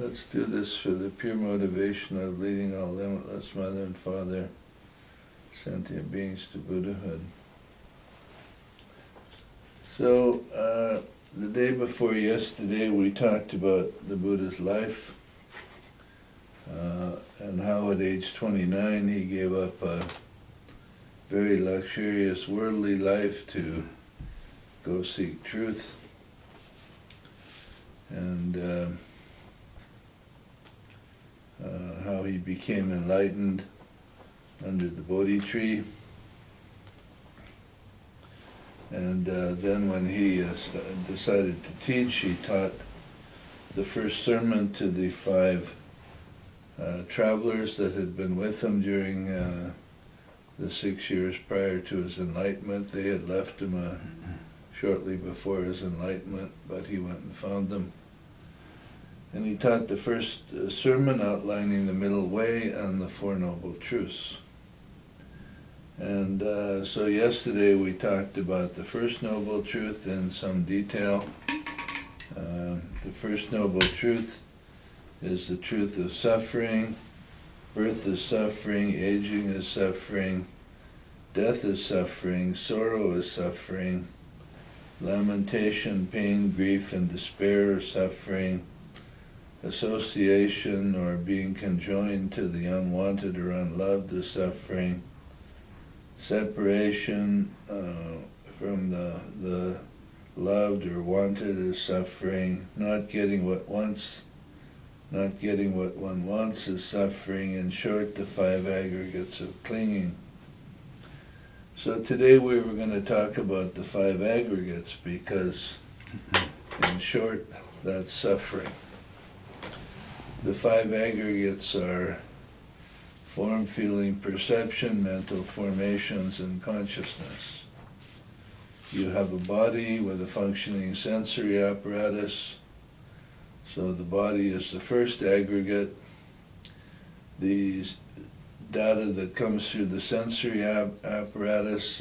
Let's do this for the pure motivation of leading all limitless Mother and Father, sentient beings to Buddhahood. So, the day before yesterday we talked about the Buddha's life and how at age 29 he gave up a very luxurious worldly life to go seek truth. And how he became enlightened under the Bodhi tree. And then when he decided to teach, he taught the first sermon to the 5 travelers that had been with him during the 6 years prior to his enlightenment. They had left him shortly before his enlightenment, but he went and found them. And he taught the first sermon outlining the middle way and the 4 noble truths. And so yesterday we talked about the first noble truth in some detail. The first noble truth is the truth of suffering. Birth is suffering, aging is suffering, death is suffering, sorrow is suffering, lamentation, pain, grief, and despair are suffering. Association or being conjoined to the unwanted or unloved is suffering. Separation from the loved or wanted is suffering. Not getting what one wants is suffering. In short, the 5 aggregates of clinging. So today we were going to talk about the 5 aggregates because, in short, that's suffering. The 5 aggregates are form, feeling, perception, mental formations, and consciousness. You have a body with a functioning sensory apparatus. So the body is the first aggregate. The data that comes through the sensory apparatus,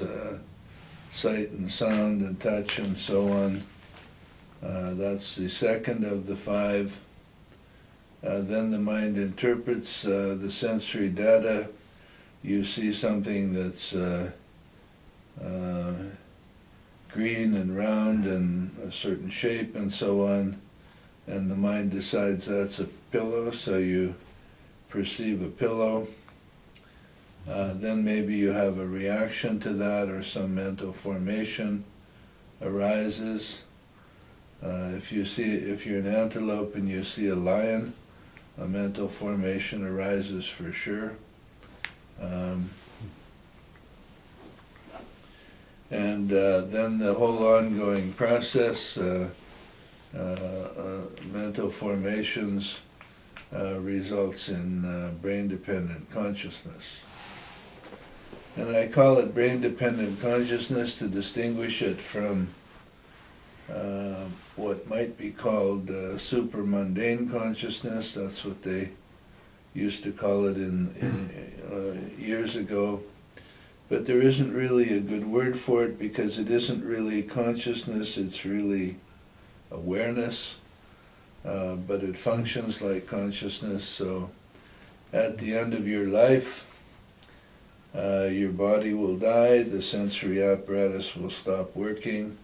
sight and sound and touch and so on, that's the second of the 5. Then the mind interprets the sensory data. You see something that's green and round and a certain shape and so on, and the mind decides that's a pillow, so you perceive a pillow. Then maybe you have a reaction to that or some mental formation arises. If you're an antelope and you see a lion, a mental formation arises for sure. And then the whole ongoing process, mental formations, results in brain-dependent consciousness. And I call it brain-dependent consciousness to distinguish it from what might be called super-mundane consciousness. That's what they used to call it in years ago. But there isn't really a good word for it because it isn't really consciousness, it's really awareness. But it functions like consciousness. So at the end of your life, your body will die, the sensory apparatus will stop working.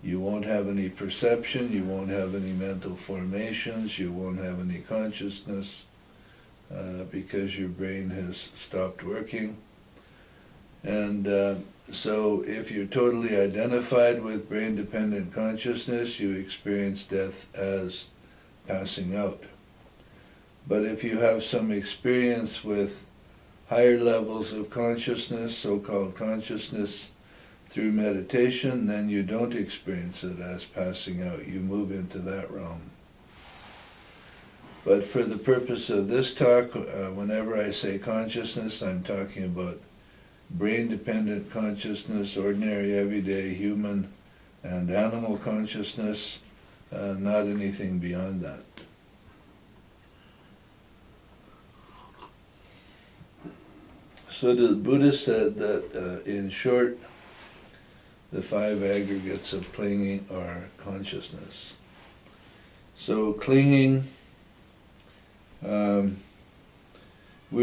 You won't have any perception, you won't have any mental formations, you won't have any consciousness because your brain has stopped working. And so if you're totally identified with brain-dependent consciousness, you experience death as passing out. But if you have some experience with higher levels of consciousness, so-called consciousness, through meditation, then you don't experience it as passing out. You move into that realm. But for the purpose of this talk, whenever I say consciousness, I'm talking about brain-dependent consciousness, ordinary, everyday, human, and animal consciousness, not anything beyond that. So the Buddha said that, in short, the 5 aggregates of clinging are consciousness. So clinging We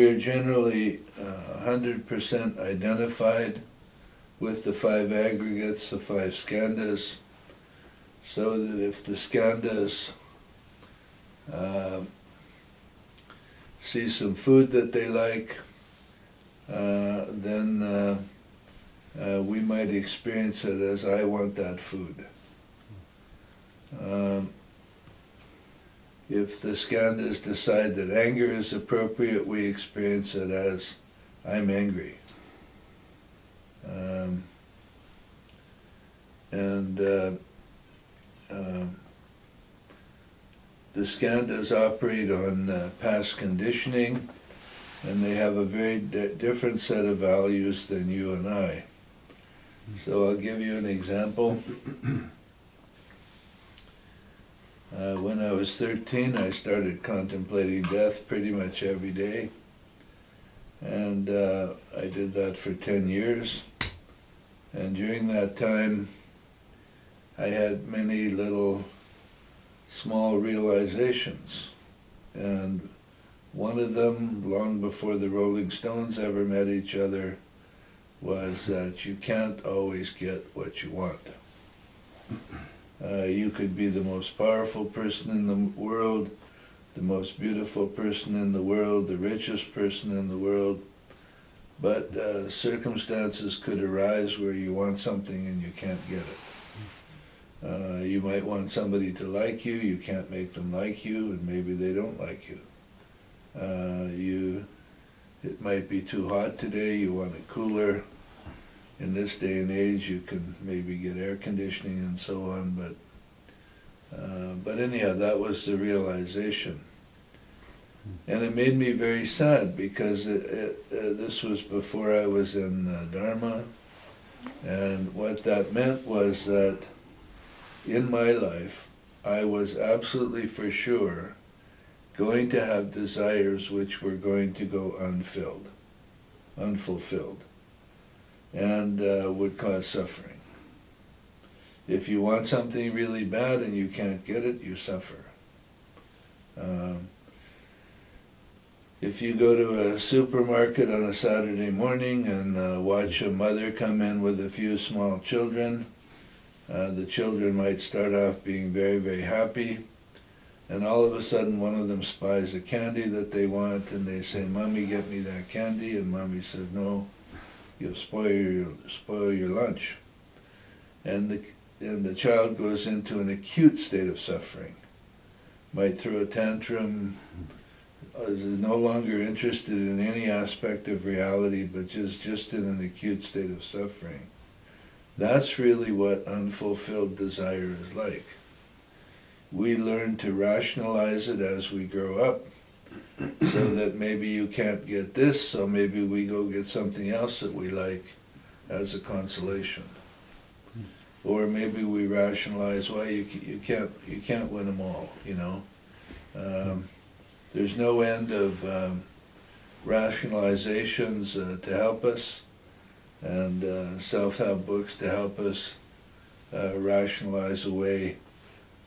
are generally 100% identified with the 5 aggregates, the 5 skandhas, so that if the skandhas see some food that they like, then we might experience it as I want that food. If the skandhas decide that anger is appropriate, we experience it as I'm angry. The skandhas operate on past conditioning, and they have a very different set of values than you and I. So I'll give you an example. When I was 13, I started contemplating death pretty much every day. And I did that for 10 years. And during that time, I had many little small realizations. And one of them, long before the Rolling Stones ever met each other, was that you can't always get what you want. You could be the most powerful person in the world, the most beautiful person in the world, the richest person in the world, but circumstances could arise where you want something and you can't get it. You might want somebody to like you, you can't make them like you, and maybe they don't like you. It might be too hot today, you want it cooler. In this day and age, you can maybe get air conditioning and so on, but anyhow, that was the realization. And it made me very sad, because this was before I was in Dharma, and what that meant was that in my life, I was absolutely for sure going to have desires which were going to go unfulfilled, and would cause suffering. If you want something really bad and you can't get it, you suffer. If you go to a supermarket on a Saturday morning and watch a mother come in with a few small children, the children might start off being very, very happy, and all of a sudden one of them spies a candy that they want, and they say, "Mommy, get me that candy," and Mommy says, "No, you'll spoil your lunch." And the child goes into an acute state of suffering, might throw a tantrum, is no longer interested in any aspect of reality, but just in an acute state of suffering. That's really what unfulfilled desire is like. We learn to rationalize it as we grow up, so that maybe you can't get this, so maybe we go get something else that we like as a consolation. Or maybe we rationalize, well, you can't win them all, you know. There's no end of rationalizations to help us, and self-help books to help us rationalize away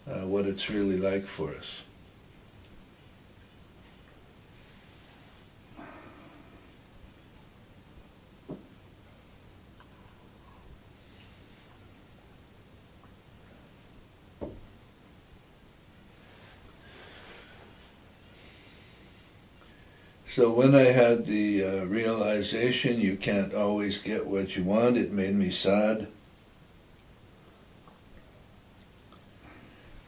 what it's really like for us. So when I had the realization you can't always get what you want, it made me sad.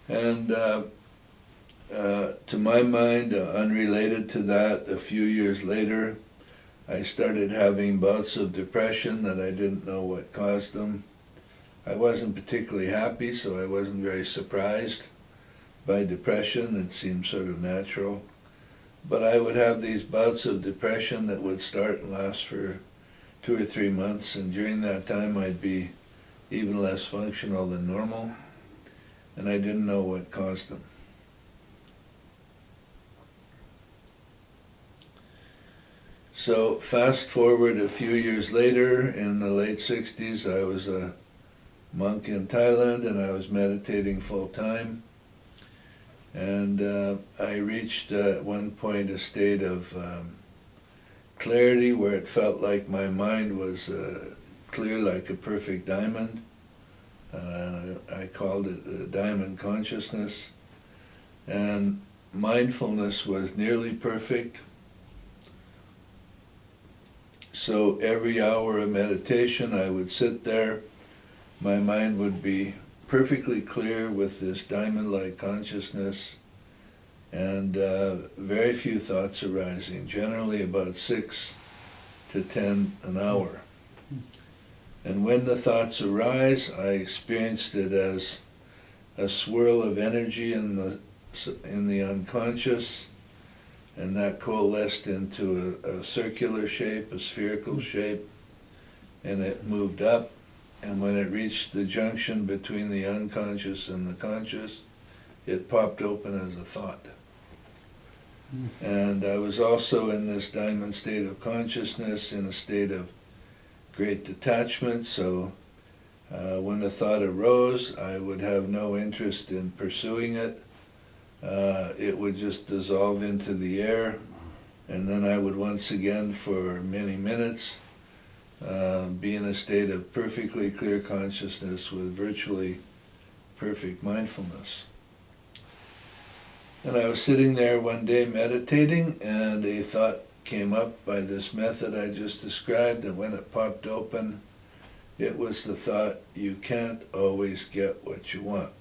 And to my mind, unrelated to that, a few years later, I started having bouts of depression that I didn't know what caused them. I wasn't particularly happy, so I wasn't very surprised by depression. It seemed sort of natural. But I would have these bouts of depression that would start and last for 2 or 3 months, and during that time I'd be even less functional than normal, and I didn't know what caused them. So fast forward a few years later, in the late 60s, I was a monk in Thailand and I was meditating full time. And I reached at one point a state of clarity where it felt like my mind was clear like a perfect diamond. I called it diamond consciousness. And mindfulness was nearly perfect. So every hour of meditation I would sit there, my mind would be perfectly clear with this diamond-like consciousness, and very few thoughts arising, generally about 6 to 10 an hour. And when the thoughts arise, I experienced it as a swirl of energy in the unconscious, and that coalesced into a circular shape, a spherical shape, and it moved up. And when it reached the junction between the unconscious and the conscious, it popped open as a thought. And I was also in this diamond state of consciousness, in a state of great detachment, so when a thought arose, I would have no interest in pursuing it. It would just dissolve into the air, and then I would once again, for many minutes, be in a state of perfectly clear consciousness with virtually perfect mindfulness. And I was sitting there one day meditating, and a thought came up by this method I just described, and when it popped open, it was the thought, you can't always get what you want.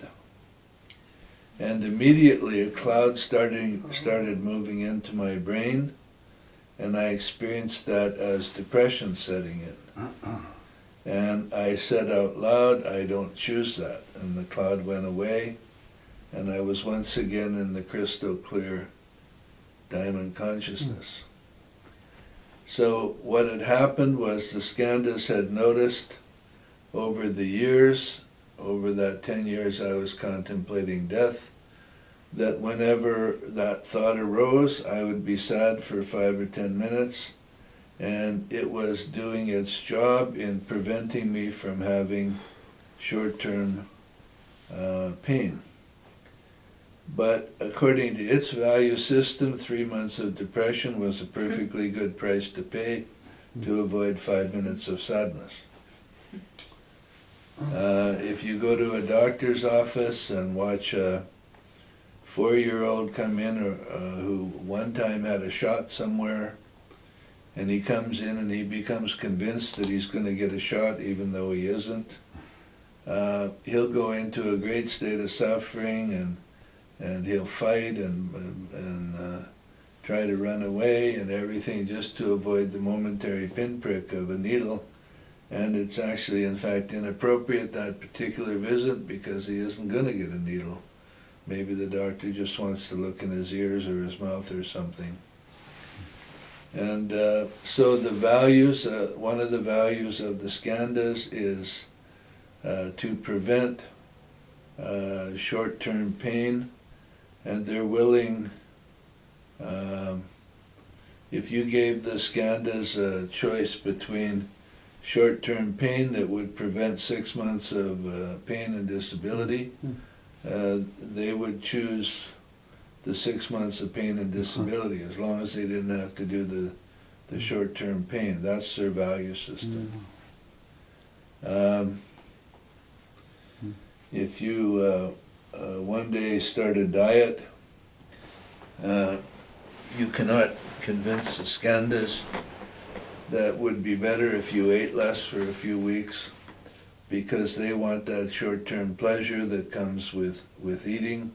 And immediately a cloud started moving into my brain, and I experienced that as depression setting in. And I said out loud, I don't choose that. And the cloud went away, and I was once again in the crystal clear diamond consciousness. So what had happened was the Skandhas had noticed over the years, over that 10 years I was contemplating death, that whenever that thought arose, I would be sad for 5 or 10 minutes, and it was doing its job in preventing me from having short-term pain. But according to its value system, 3 months of depression was a perfectly good price to pay to avoid 5 minutes of sadness. If you go to a doctor's office and watch a 4-year-old come in who one time had a shot somewhere, and he comes in and he becomes convinced that he's going to get a shot even though he isn't, he'll go into a great state of suffering, and he'll fight and try to run away and everything just to avoid the momentary pinprick of a needle. And it's actually, in fact, inappropriate, that particular visit, because he isn't going to get a needle. Maybe the doctor just wants to look in his ears or his mouth or something. And so the values, one of the values of the Skandhas is to prevent short-term pain, and they're willing, if you gave the Skandhas a choice between short-term pain that would prevent 6 months of pain and disability, they would choose the 6 months of pain and disability, as long as they didn't have to do the short-term pain. That's their value system. If you one day start a diet, you cannot convince the Skandhas that would be better if you ate less for a few weeks, because they want that short-term pleasure that comes with eating.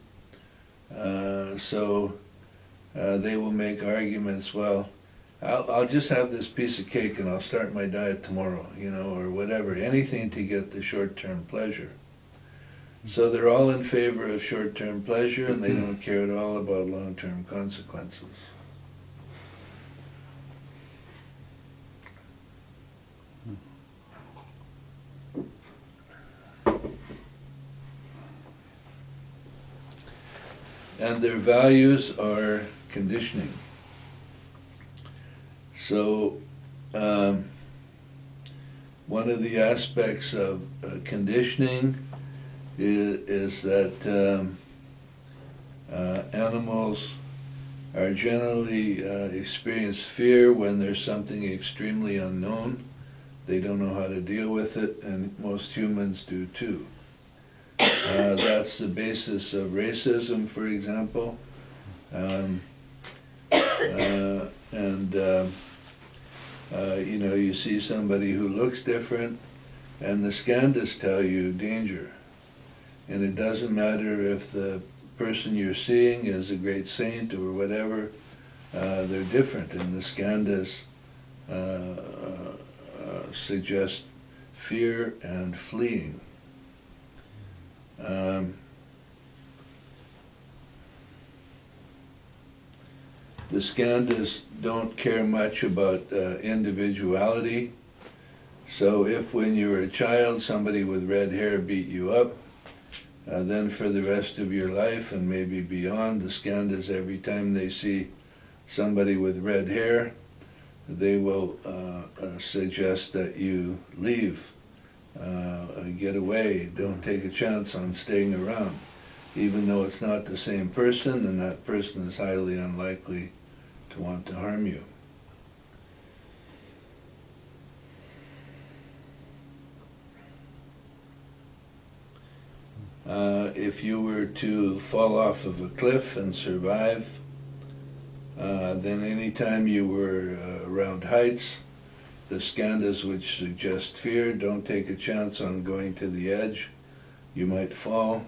So they will make arguments, well, I'll just have this piece of cake and I'll start my diet tomorrow, or whatever, anything to get the short-term pleasure. So they're all in favor of short-term pleasure, and they don't care at all about long-term consequences. And their values are conditioning. So one of the aspects of conditioning is that Animals are generally experience fear when there's something extremely unknown. They don't know how to deal with it, and most humans do too. That's the basis of racism, for example. You see somebody who looks different, and the Skandhas tell you danger. And it doesn't matter if the person you're seeing is a great saint or whatever, they're different. And the Skandhas suggest fear and fleeing. The Skandhas don't care much about individuality. So if when you were a child somebody with red hair beat you up, then for the rest of your life and maybe beyond, the Skandhas, every time they see somebody with red hair, they will suggest that you leave, get away, don't take a chance on staying around, even though it's not the same person, and that person is highly unlikely to want to harm you. If you were to fall off of a cliff and survive, then anytime you were around heights, the Skandhas would suggest fear, don't take a chance on going to the edge, you might fall,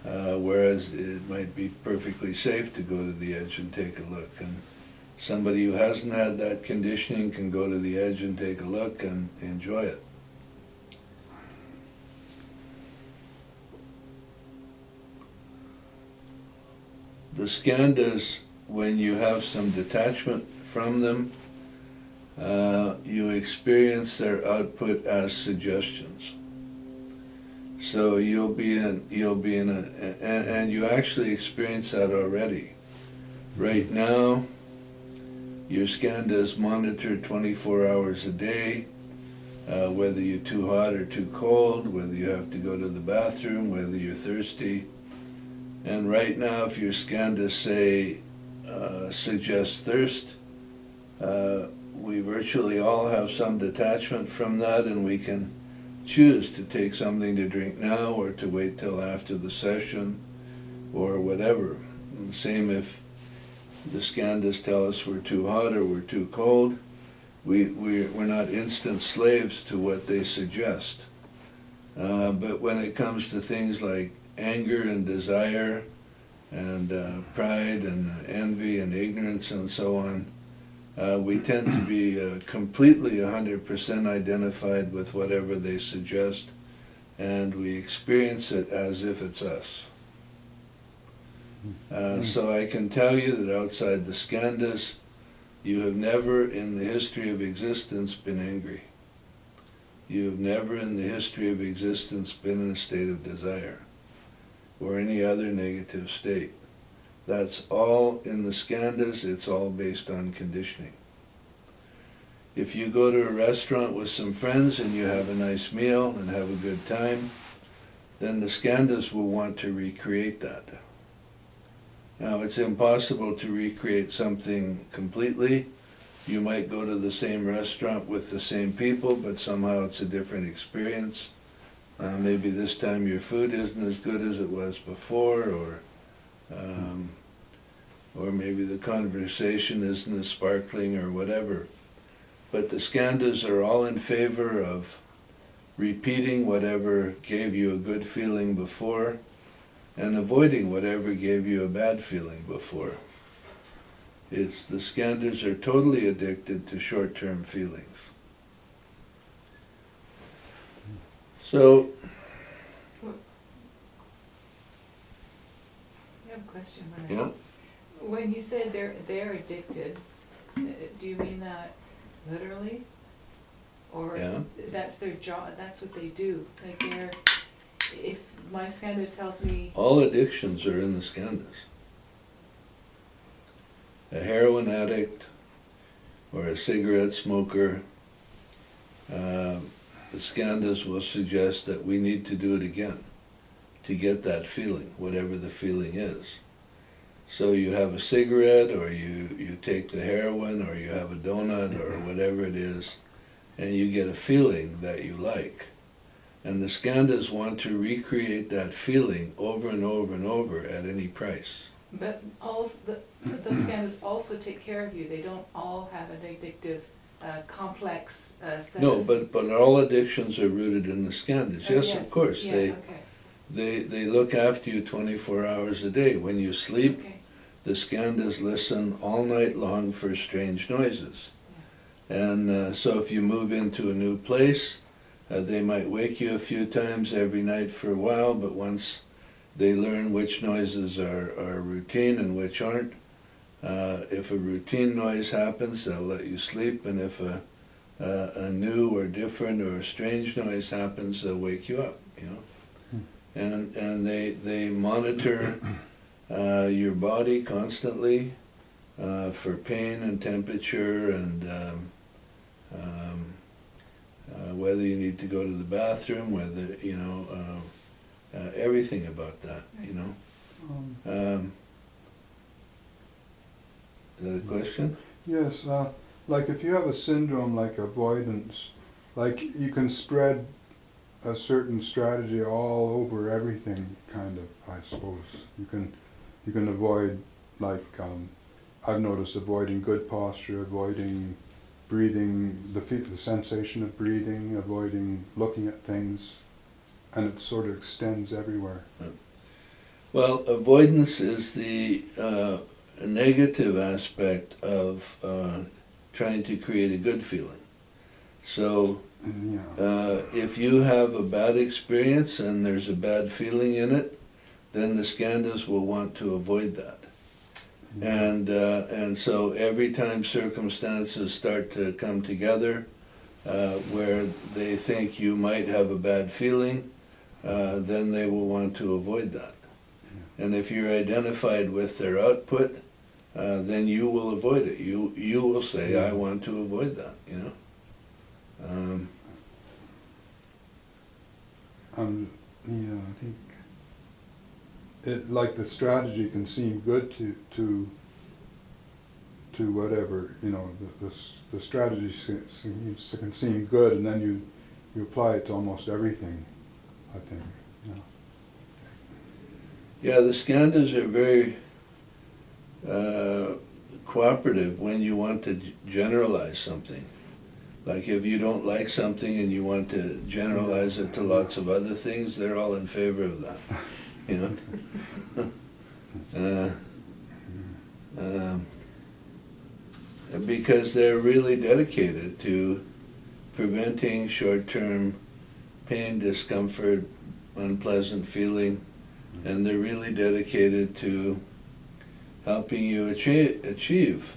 whereas it might be perfectly safe to go to the edge and take a look. And somebody who hasn't had that conditioning can go to the edge and take a look and enjoy it. The Skandhas, when you have some detachment from them, you experience their output as suggestions. So you'll be in and you actually experience that already. Right now, your Skandhas monitor 24 hours a day, whether you're too hot or too cold, whether you have to go to the bathroom, whether you're thirsty. And right now, if your Skandhas say, suggest thirst, we virtually all have some detachment from that, and we can choose to take something to drink now or to wait till after the session or whatever. And the same if the Skandhas tell us we're too hot or we're too cold, we're not instant slaves to what they suggest. But when it comes to things like anger and desire and pride and envy and ignorance and so on, we tend to be completely 100% identified with whatever they suggest, and we experience it as if it's us. So I can tell you that outside the Skandhas, you have never in the history of existence been angry. You have never in the history of existence been in a state of desire or any other negative state. That's all in the Skandhas, it's all based on conditioning. If you go to a restaurant with some friends and you have a nice meal and have a good time, then the Skandhas will want to recreate that. Now, it's impossible to recreate something completely. You might go to the same restaurant with the same people, but somehow it's a different experience. Maybe this time your food isn't as good as it was before, or maybe the conversation isn't as sparkling or whatever. But the Skandhas are all in favor of repeating whatever gave you a good feeling before and avoiding whatever gave you a bad feeling before. The Skandhas are totally addicted to short-term feelings. So, I have a question. yeah. When you say they're addicted, do you mean that literally? Or Yeah. that's their job, that's what they do? Like if my Skandha tells me... All addictions are in the Skandhas. A heroin addict or a cigarette smoker, the Skandhas will suggest that we need to do it again to get that feeling, whatever the feeling is. So you have a cigarette, or you take the heroin, or you have a donut, or whatever it is, and you get a feeling that you like. And the Skandhas want to recreate that feeling over and over and over at any price. But also, the Skandhas also take care of you. They don't all have an addictive, complex set No, of... but all addictions are rooted in the Skandhas. Oh, Yes, of course. Yeah, They look after you 24 hours a day. When you sleep, okay. the Skandhas listen all night long for strange noises. And so if you move into a new place, they might wake you a few times every night for a while, but once they learn which noises are routine and which aren't, if a routine noise happens, they'll let you sleep, and if a new or different or strange noise happens, they'll wake you up, you know. And they monitor your body constantly for pain and temperature and whether you need to go to the bathroom, whether, you know, everything about that, you know. Is that a question? Yes, like if you have a syndrome like avoidance, like you can spread a certain strategy all over everything, kind of, I suppose. You can avoid, like, I've noticed avoiding good posture, avoiding breathing, the sensation of breathing, avoiding looking at things, and it sort of extends everywhere. Well, avoidance is the negative aspect of trying to create a good feeling. So if you have a bad experience and there's a bad feeling in it, then the Skandhas will want to avoid that. And so every time circumstances start to come together where they think you might have a bad feeling, then they will want to avoid that. And if you're identified with their output, then you will avoid it. You will say, I want to avoid that, you know. I think it, like, the strategy can seem good to whatever, you know, the strategy can seem good, and then you apply it to almost everything, I think. Yeah, the Skandhas are very cooperative when you want to generalize something. Like if you don't like something and you want to generalize it to lots of other things, they're all in favor of that, you know. Because they're really dedicated to preventing short-term pain, discomfort, unpleasant feeling, and they're really dedicated to helping you achieve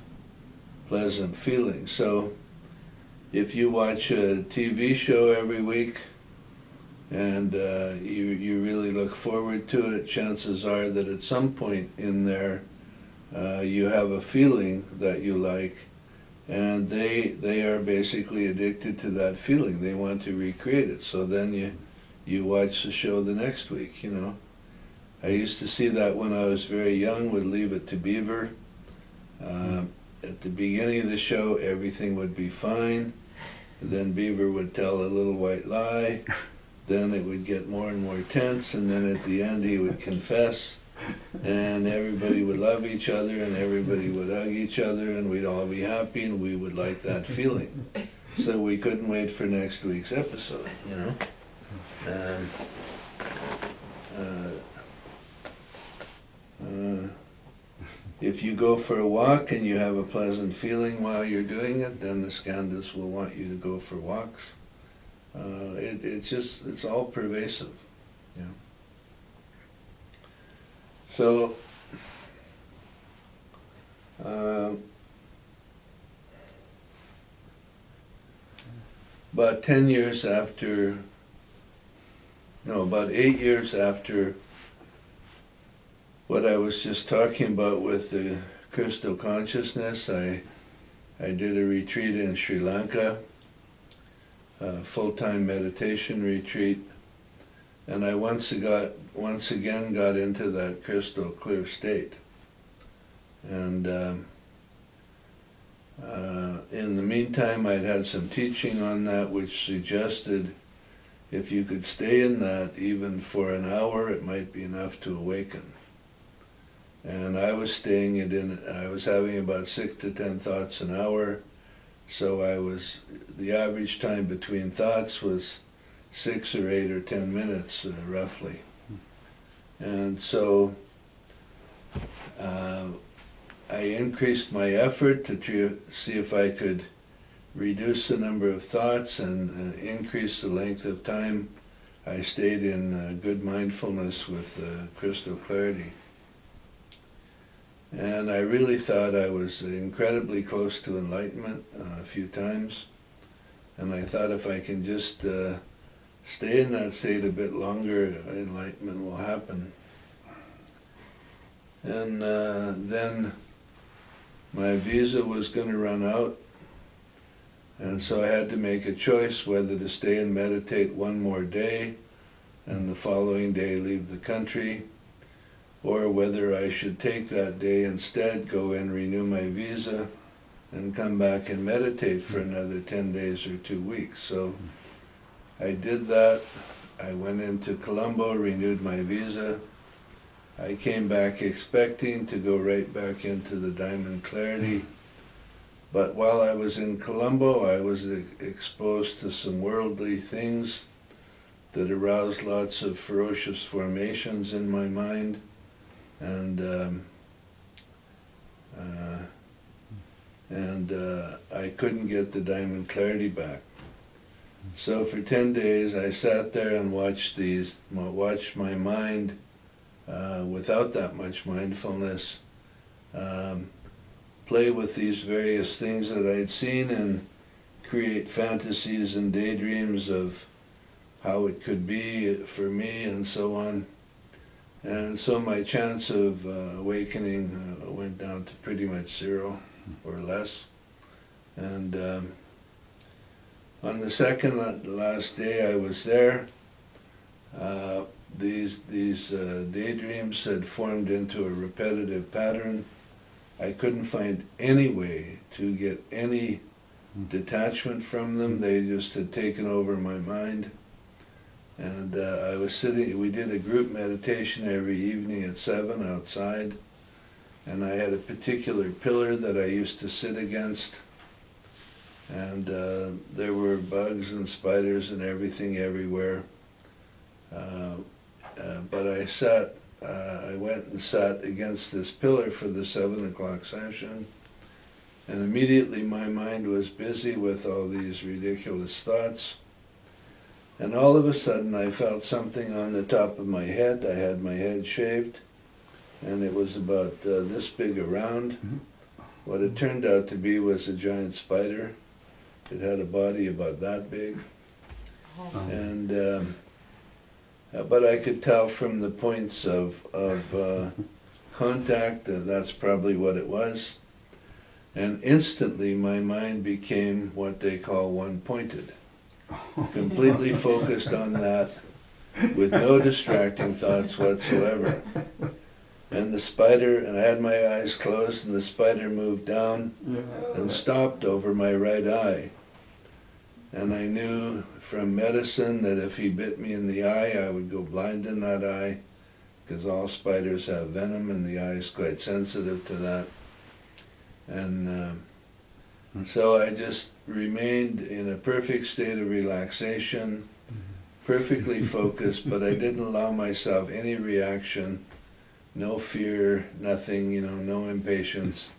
pleasant feelings. So if you watch a TV show every week and you really look forward to it, chances are that at some point in there you have a feeling that you like, and they are basically addicted to that feeling. They want to recreate it. So then you watch the show the next week, you know. I used to see that when I was very young with Leave It to Beaver. At the beginning of the show, everything would be fine. Then Beaver would tell a little white lie. Then it would get more and more tense, and then at the end he would confess, and everybody would love each other, and everybody would hug each other, and we'd all be happy, and we would like that feeling. So we couldn't wait for next week's episode, you know. If you go for a walk and you have a pleasant feeling while you're doing it, then the Skandhas will want you to go for walks. It's all pervasive. Yeah. So, about 10 years after, no, about 8 years after what I was just talking about with the crystal consciousness, I did a retreat in Sri Lanka, a full-time meditation retreat, and I once again got into that crystal clear state. And in the meantime, I'd had some teaching on that which suggested if you could stay in that even for an hour, it might be enough to awaken. And I was staying it in, I was having about 6 to 10 thoughts an hour, so the average time between thoughts was 6 or 8 or 10 minutes, roughly. And so I increased my effort to see if I could reduce the number of thoughts and increase the length of time I stayed in good mindfulness with crystal clarity. And I really thought I was incredibly close to enlightenment a few times. And I thought if I can just stay in that state a bit longer, enlightenment will happen. And then my visa was going to run out, and so I had to make a choice whether to stay and meditate one more day and the following day leave the country, or whether I should take that day instead, go and renew my visa, and come back and meditate for another 10 days or 2 weeks. So I did that. I went into Colombo, renewed my visa. I came back expecting to go right back into the diamond clarity. But while I was in Colombo, I was exposed to some worldly things that aroused lots of ferocious formations in my mind. And I couldn't get the diamond clarity back. So for 10 days I sat there and watched my mind without that much mindfulness play with these various things that I'd seen and create fantasies and daydreams of how it could be for me and so on. And so my chance of awakening went down to pretty much 0 or less. And on the second last day I was there, these daydreams had formed into a repetitive pattern. I couldn't find any way to get any detachment from them. They just had taken over my mind. And I was sitting, we did a group meditation every evening at 7 outside, and I had a particular pillar that I used to sit against, and there were bugs and spiders and everything everywhere. But I went and sat against this pillar for the 7 o'clock session, and immediately my mind was busy with all these ridiculous thoughts. And all of a sudden I felt something on the top of my head. I had my head shaved, and it was about this big around. What it turned out to be was a giant spider. It had a body about that big. And but I could tell from the points of contact that that's probably what it was. And instantly my mind became what they call one-pointed. Completely focused on that, with no distracting thoughts whatsoever. And the spider, and I had my eyes closed, and the spider moved down and stopped over my right eye. And I knew from medicine that if he bit me in the eye, I would go blind in that eye, because all spiders have venom, and the eye is quite sensitive to that. And so I just remained in a perfect state of relaxation, perfectly focused, but I didn't allow myself any reaction, no fear, nothing, no impatience,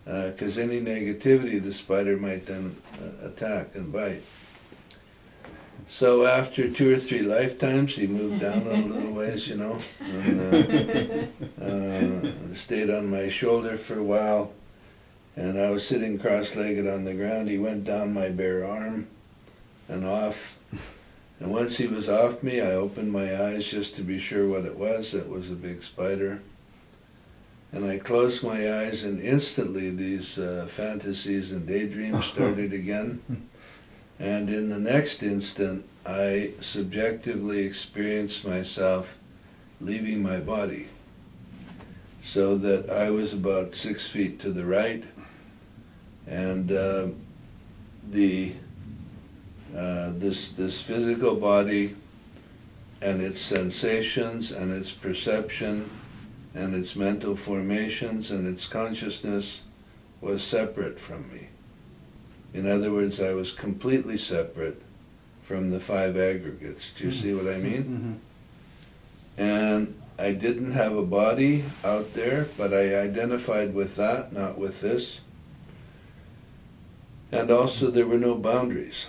because any negativity the spider might then attack and bite. So after 2 or 3 lifetimes, he moved down a little ways, and stayed on my shoulder for a while. And I was sitting cross-legged on the ground. He went down my bare arm and off. And once he was off me, I opened my eyes just to be sure what it was. It was a big spider. And I closed my eyes, and instantly these fantasies and daydreams started again. And in the next instant, I subjectively experienced myself leaving my body. so that I was about 6 feet to the right, and this physical body and its sensations and its perception and its mental formations and its consciousness was separate from me. In other words, I was completely separate from the 5 aggregates. Do you see what I mean? And I didn't have a body out there, but I identified with that, not with this. And also there were no boundaries.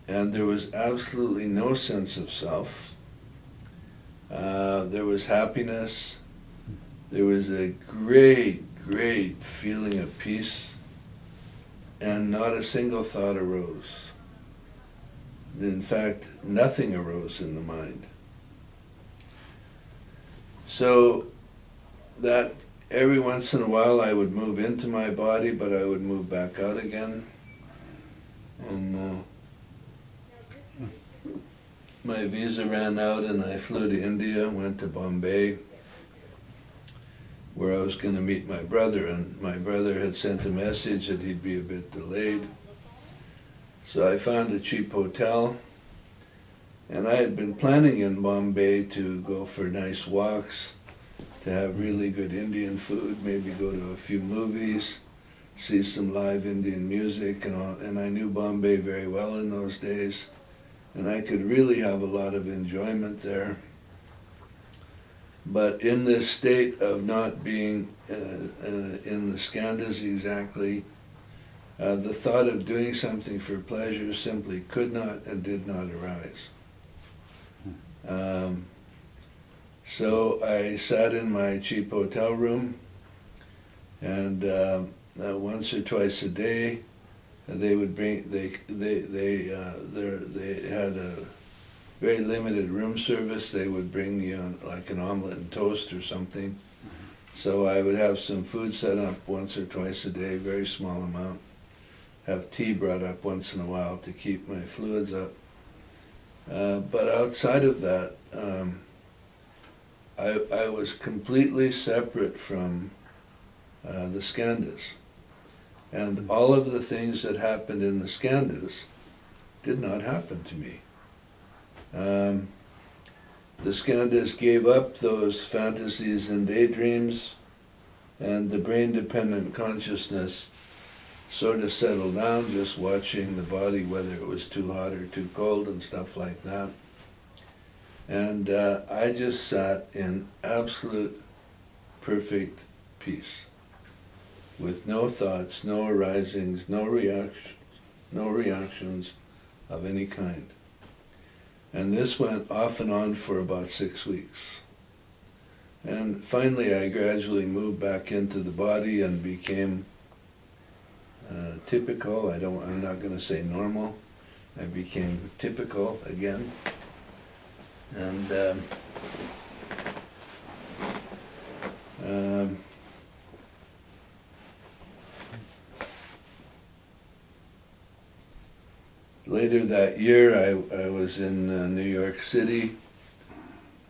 And there was absolutely no sense of self. There was happiness. There was a great, great feeling of peace. And not a single thought arose. In fact, nothing arose in the mind. So that every once in a while I would move into my body, but I would move back out again. And my visa ran out and I flew to India, went to Bombay, where I was going to meet my brother, and my brother had sent a message that he'd be a bit delayed. So I found a cheap hotel, and I had been planning in Bombay to go for nice walks, to have really good Indian food, maybe go to a few movies, see some live Indian music and all, and I knew Bombay very well in those days, and I could really have a lot of enjoyment there. But in this state of not being in the Skandhas exactly, the thought of doing something for pleasure simply could not and did not arise. So I sat in my cheap hotel room, and once or twice a day, they would bring. They had a very limited room service. They would bring like an omelet and toast or something. So I would have some food set up once or twice a day, very small amount. Have tea brought up once in a while to keep my fluids up. But outside of that, I was completely separate from the Skandhas. And all of the things that happened in the Skandhas did not happen to me. The Skandhas gave up those fantasies and daydreams, and the brain-dependent consciousness sort of settled down, just watching the body, whether it was too hot or too cold and stuff like that. And I just sat in absolute perfect peace, with no thoughts, no arisings, no reactions of any kind. And this went off and on for about 6 weeks. And finally I gradually moved back into the body and became typical. I'm not going to say normal. I became typical again. And later that year, I was in New York City.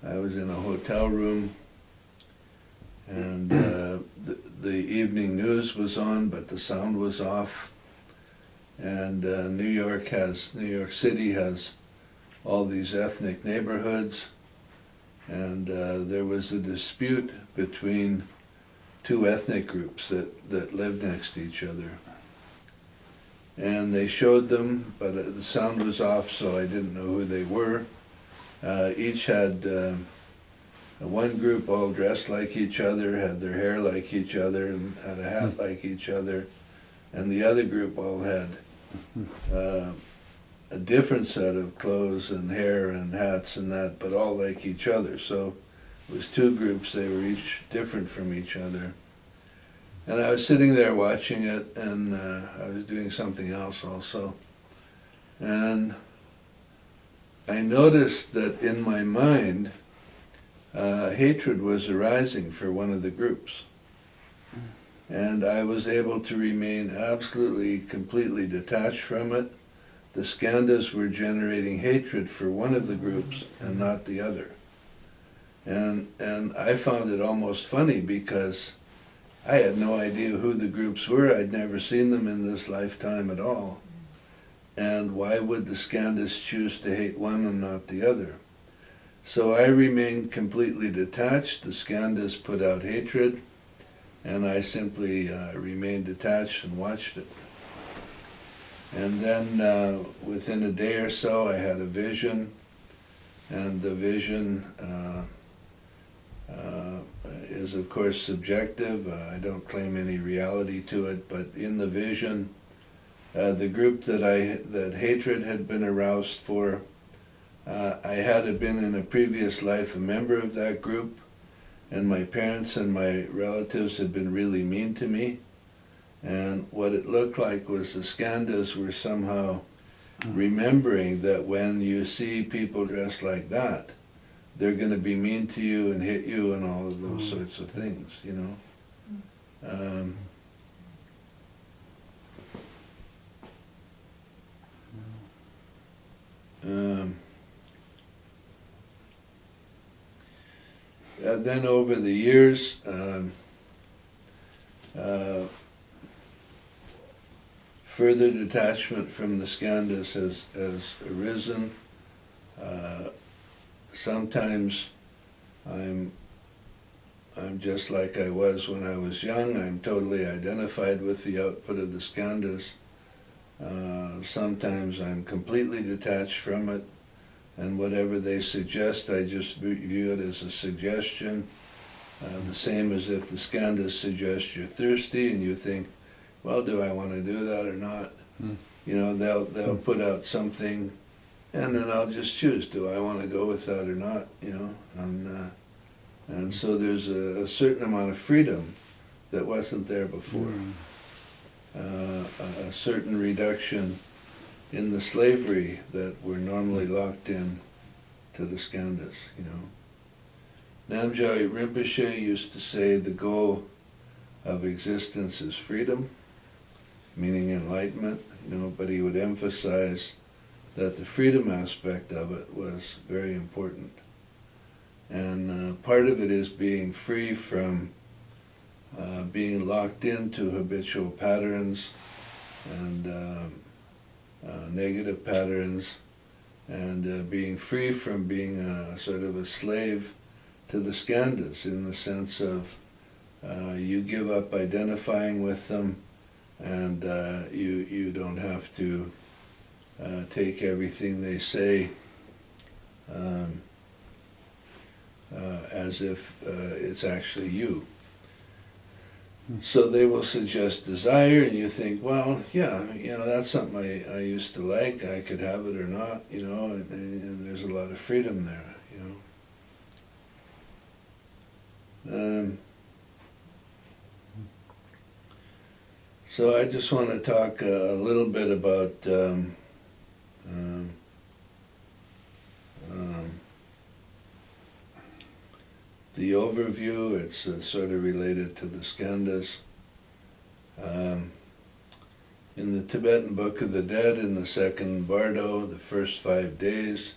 I was in a hotel room, and the evening news was on, but the sound was off. And New York City has all these ethnic neighborhoods, and there was a dispute between 2 ethnic groups that lived next to each other. And they showed them, but the sound was off, so I didn't know who they were. Each had one group all dressed like each other, had their hair like each other, and had a hat like each other. And the other group all had a different set of clothes and hair and hats and that, but all like each other. So it was 2 groups, they were each different from each other. And I was sitting there watching it, and I was doing something else also. And I noticed that in my mind, hatred was arising for one of the groups. And I was able to remain absolutely, completely detached from it. The Skandhas were generating hatred for one of the groups and not the other. And I found it almost funny because I had no idea who the groups were. I'd never seen them in this lifetime at all. And why would the Skandhas choose to hate one and not the other? So I remained completely detached. The Skandhas put out hatred, and I simply remained detached and watched it. And then within a day or so I had a vision, and the vision is of course subjective. I don't claim any reality to it, but in the vision, the group that hatred had been aroused for, I had been in a previous life a member of that group, and my parents and my relatives had been really mean to me. And what it looked like was the Skandhas were somehow remembering that when you see people dressed like that, they're going to be mean to you and hit you and all of those sorts of things, you know. Then over the years, further detachment from the Skandhas has arisen. Sometimes I'm just like I was when I was young. I'm totally identified with the output of the Skandhas. Sometimes I'm completely detached from it, and whatever they suggest, I just view it as a suggestion. The same as if the Skandhas suggest you're thirsty and you think, well, do I want to do that or not? You know, they'll put out something, and then I'll just choose, do I want to go with that or not, you know? And so there's a certain amount of freedom that wasn't there before. A certain reduction in the slavery that we're normally locked in to the Skandhas, you know. Namgyal Rinpoche used to say the goal of existence is freedom, meaning enlightenment, you know, but he would emphasize that the freedom aspect of it was very important. And part of it is being free from being locked into habitual patterns and negative patterns, and being free from being sort of a slave to the Skandhas, in the sense of you give up identifying with them, and you don't have to take everything they say as if it's actually you. So they will suggest desire, and you think, well, yeah, you know, that's something I used to like. I could have it or not, you know, and there's a lot of freedom there, you know. So I just want to talk a little bit about the overview. It's sort of related to the Skandhas. In the Tibetan Book of the Dead, in the second bardo, the first 5 days,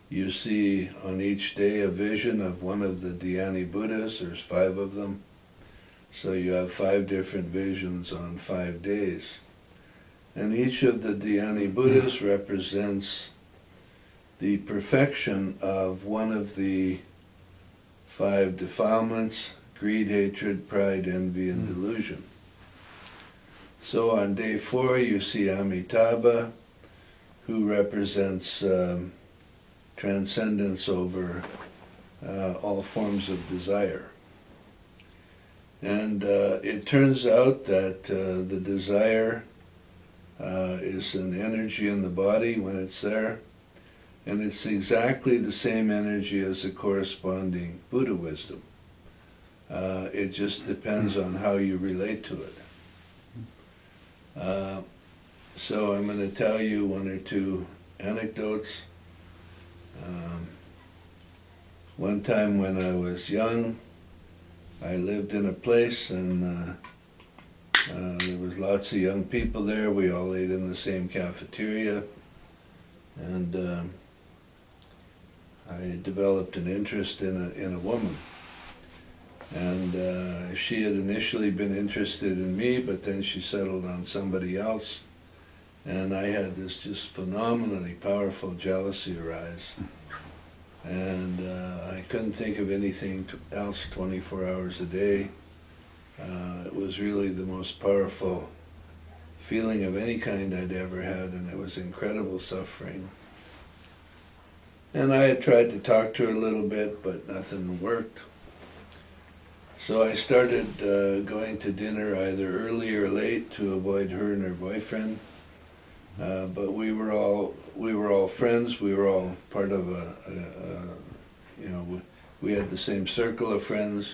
you see on each day a vision of one of the Dhyani Buddhas. There's 5 of them. So you have 5 different visions on 5 days. And each of the Dhyani Buddhas represents the perfection of one of the 5 defilements: greed, hatred, pride, envy, and delusion. So on day 4 you see Amitabha, who represents transcendence over all forms of desire. And it turns out that the desire is an energy in the body when it's there, and it's exactly the same energy as the corresponding Buddha wisdom. It just depends on how you relate to it. So I'm going to tell you 1 or 2 anecdotes. One time when I was young, I lived in a place, and there was lots of young people there. We all ate in the same cafeteria, and I developed an interest in a woman. And she had initially been interested in me, but then she settled on somebody else. And I had this just phenomenally powerful jealousy arise. And I couldn't think of anything else 24 hours a day. It was really the most powerful feeling of any kind I'd ever had, and it was incredible suffering. And I had tried to talk to her a little bit, but nothing worked. So I started going to dinner either early or late to avoid her and her boyfriend. But we were all friends. We were all part of we had the same circle of friends.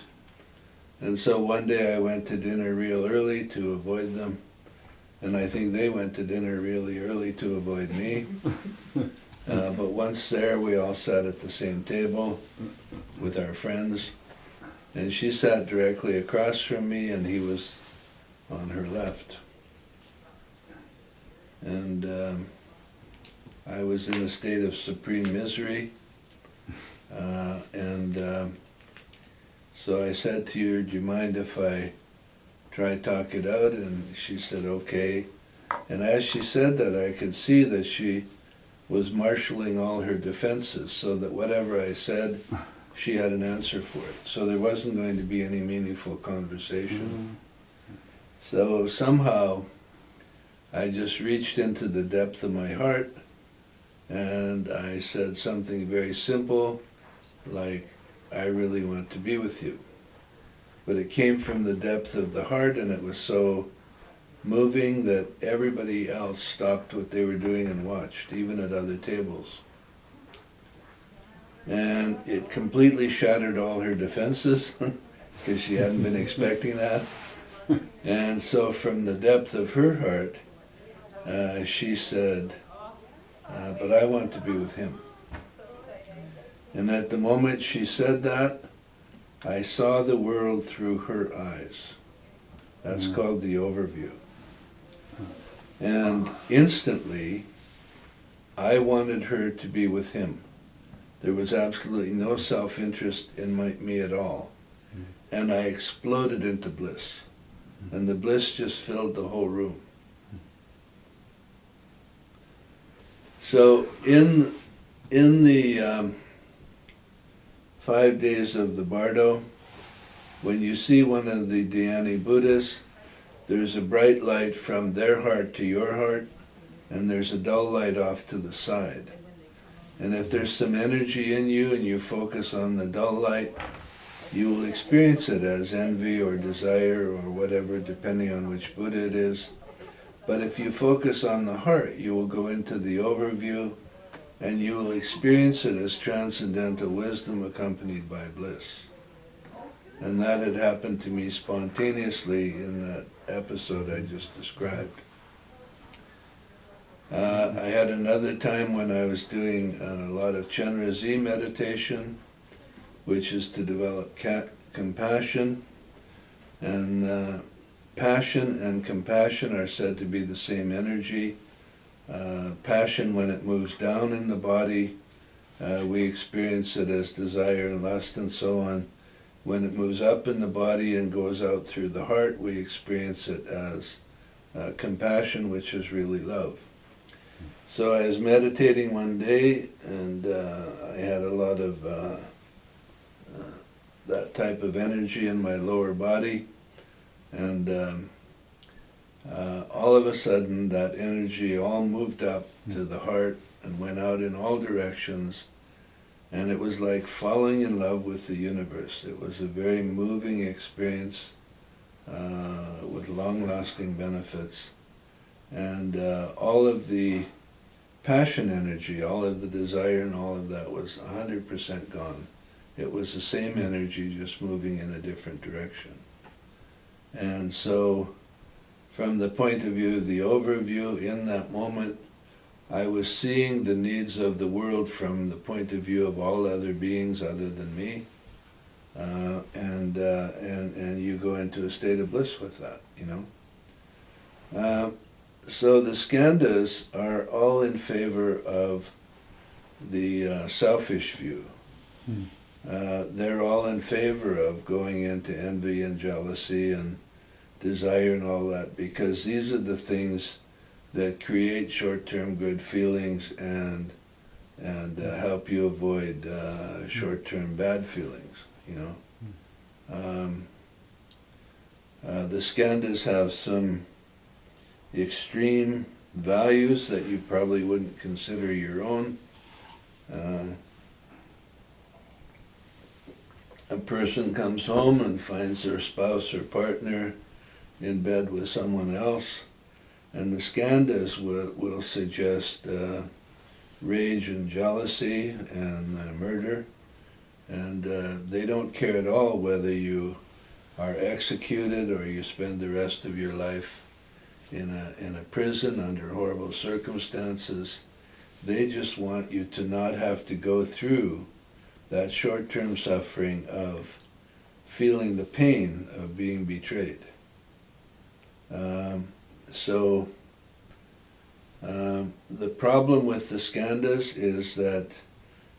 And so one day I went to dinner real early to avoid them. And I think they went to dinner really early to avoid me. But once there, we all sat at the same table with our friends. And she sat directly across from me, and he was on her left. And I was in a state of supreme misery. So I said to her, "Do you mind if I try talk it out?" And she said, "Okay." And as she said that, I could see that she was marshaling all her defenses, so that whatever I said, she had an answer for it. So there wasn't going to be any meaningful conversation. So somehow I just reached into the depth of my heart and I said something very simple, like, "I really want to be with you." But it came from the depth of the heart, and it was so moving that everybody else stopped what they were doing and watched, even at other tables. And it completely shattered all her defenses, because she hadn't been expecting that. And so from the depth of her heart, she said, "But I want to be with him." And at the moment she said that, I saw the world through her eyes. That's called the overview. And instantly, I wanted her to be with him. There was absolutely no self-interest in me at all. And I exploded into bliss. And the bliss just filled the whole room. So in the 5 days of the Bardo, when you see one of the Dhyani Buddhas, there's a bright light from their heart to your heart, and there's a dull light off to the side. And if there's some energy in you and you focus on the dull light, you will experience it as envy or desire or whatever, depending on which Buddha it is. But if you focus on the heart, you will go into the overview and you will experience it as transcendental wisdom accompanied by bliss. And that had happened to me spontaneously in that episode I just described. I had another time when I was doing a lot of Chenrezig meditation, which is to develop compassion. And passion and compassion are said to be the same energy. Passion, when it moves down in the body, we experience it as desire and lust and so on. When it moves up in the body and goes out through the heart, we experience it as compassion, which is really love. So I was meditating one day, and I had a lot of that type of energy in my lower body, and all of a sudden that energy all moved up to the heart and went out in all directions, and it was like falling in love with the universe. It was a very moving experience with long-lasting benefits, and all of the passion energy, all of the desire and all of that was 100% gone. It was the same energy, just moving in a different direction. And so, from the point of view of the overview, in that moment, I was seeing the needs of the world from the point of view of all other beings other than me. And you go into a state of bliss with that, you know. So the Skandhas are all in favor of the selfish view. Hmm. They're all in favor of going into envy and jealousy and desire and all that, because these are the things that create short-term good feelings and help you avoid short-term bad feelings, you know. The Skandhas have some extreme values that you probably wouldn't consider your own. A person comes home and finds their spouse or partner in bed with someone else, and the Skandhas will suggest rage and jealousy and murder, and they don't care at all whether you are executed or you spend the rest of your life in a prison under horrible circumstances. They just want you to not have to go through that short-term suffering of feeling the pain of being betrayed. The problem with the Skandhas is that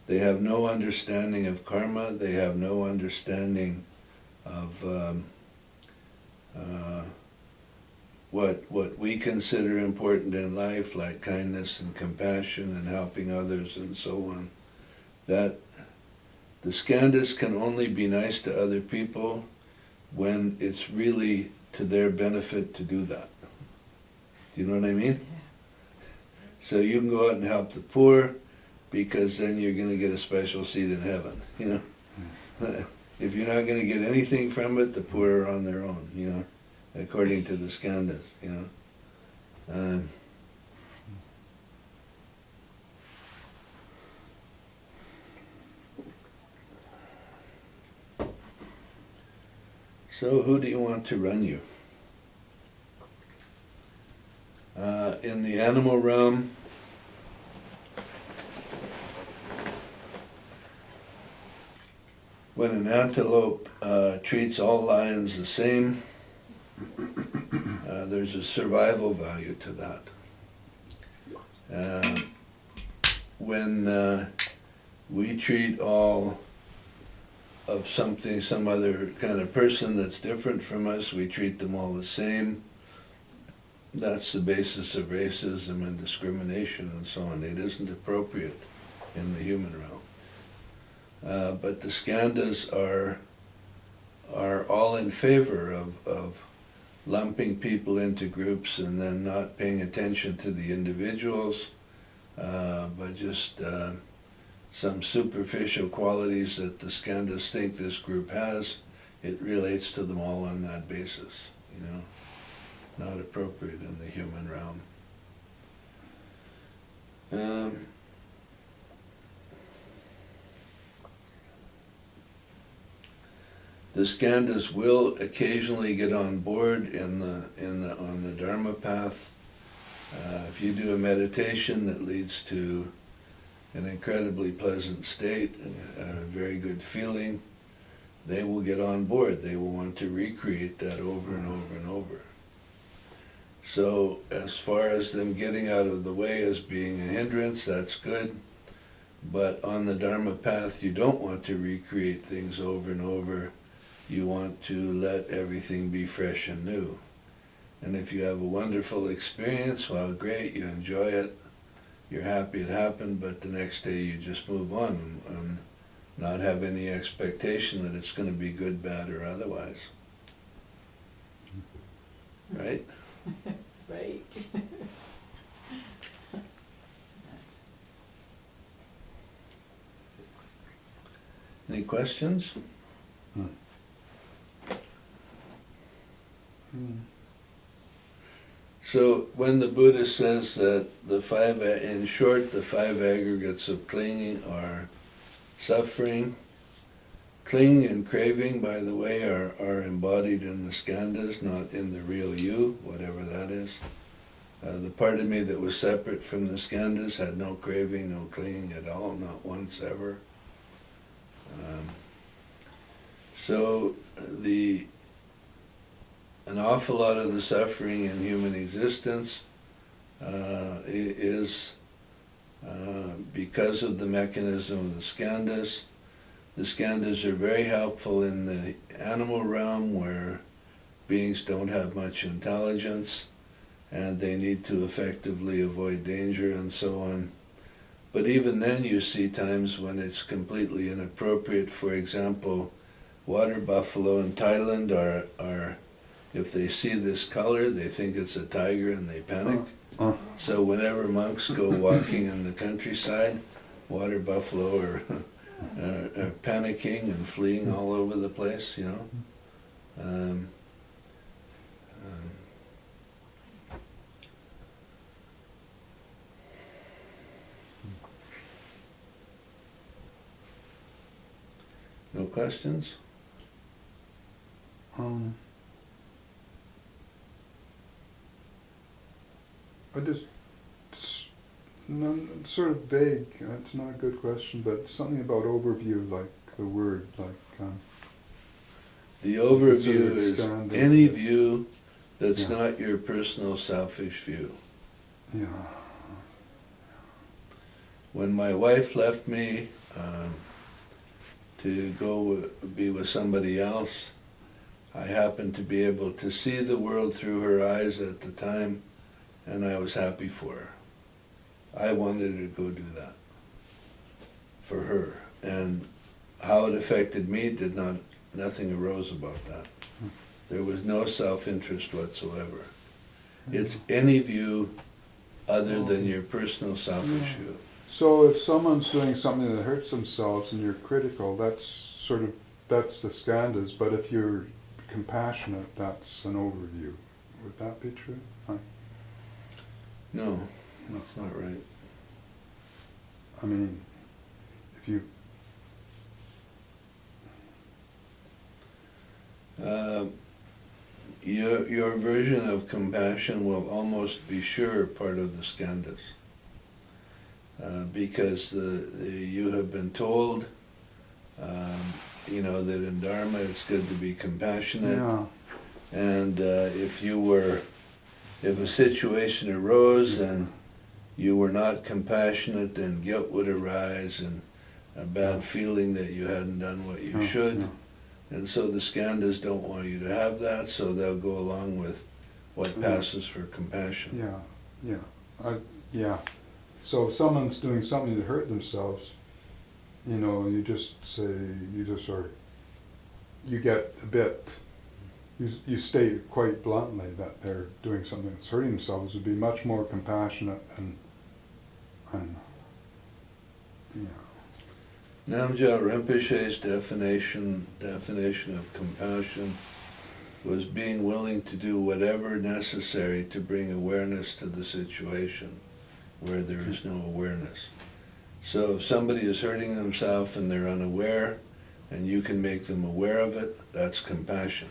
they have no understanding of karma, they have no understanding of what we consider important in life, like kindness and compassion and helping others and so on. That the Skandhas can only be nice to other people when it's really to their benefit to do that. Do you know what I mean? Yeah. So you can go out and help the poor because then you're going to get a special seat in heaven, you know. If you're not going to get anything from it, the poor are on their own, you know, according to the Skandhas, you know. So who do you want to run you? In the animal realm, when an antelope treats all lions the same, there's a survival value to that. When we treat all of something, some other kind of person that's different from us, we treat them all the same. That's the basis of racism and discrimination and so on. It isn't appropriate in the human realm. But the Skandhas are all in favor of lumping people into groups and then not paying attention to the individuals, but just some superficial qualities that the Skandhas think this group has. It relates to them all on that basis, you know. Not appropriate in the human realm. The Skandhas will occasionally get on board on the Dharma path. If you do a meditation that leads to an incredibly pleasant state and a very good feeling, they will get on board. They will want to recreate that over and over and over. So as far as them getting out of the way as being a hindrance, that's good. But on the Dharma path, you don't want to recreate things over and over. You want to let everything be fresh and new. And if you have a wonderful experience, well, great, you enjoy it, you're happy it happened, but the next day you just move on and not have any expectation that it's going to be good, bad, or otherwise. Right? Right. Any questions? So when the Buddha says that in short, the five aggregates of clinging are suffering, clinging and craving, by the way, are embodied in the Skandhas, not in the real you, whatever that is. The part of me that was separate from the Skandhas had no craving, no clinging at all, not once ever. So an awful lot of the suffering in human existence is because of the mechanism of the Skandhas. The Skandhas are very helpful in the animal realm where beings don't have much intelligence and they need to effectively avoid danger and so on. But even then you see times when it's completely inappropriate. For example, water buffalo in Thailand are if they see this color, they think it's a tiger and they panic. So whenever monks go walking in the countryside, water buffalo are panicking and fleeing all over the place, you know. No questions? I just, sort of vague, it's not a good question, but something about overview, like the word, like... The overview is expanded, any but- view that's Yeah. not your personal selfish view. Yeah. When my wife left me to go be with somebody else, I happened to be able to see the world through her eyes at the time, and I was happy for her. I wanted her to go do that for her. And how it affected me nothing arose about that. There was no self-interest whatsoever. It's any view other than your personal selfish view. So if someone's doing something that hurts themselves and you're critical, that's the Skandhas, but if you're compassionate, that's an overview. Would that be true? No, that's not right. I mean, if you... Your version of compassion will almost be sure part of the Skandhas. Because you have been told, you know, that in Dharma it's good to be compassionate. Yeah. And if a situation arose and you were not compassionate, then guilt would arise and a bad feeling that you hadn't done what you should. Yeah. And so the Skandhas don't want you to have that, so they'll go along with what passes for compassion. Yeah. So if someone's doing something to hurt themselves, you know, you get a bit, you state quite bluntly that they're doing something that's hurting themselves, would be much more compassionate and yeah. Namgyal Rinpoche's definition of compassion was being willing to do whatever necessary to bring awareness to the situation where there is no awareness. So if somebody is hurting themselves and they're unaware, and you can make them aware of it, that's compassion.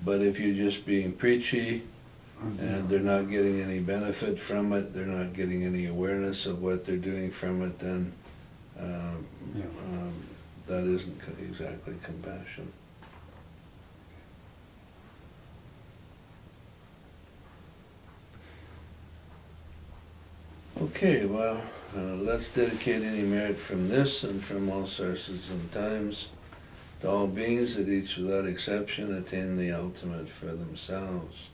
But if you're just being preachy, and they're not getting any benefit from it, they're not getting any awareness of what they're doing from it, then that isn't exactly compassion. Okay, well, let's dedicate any merit from this and from all sources and times to all beings that each without exception attain the ultimate for themselves.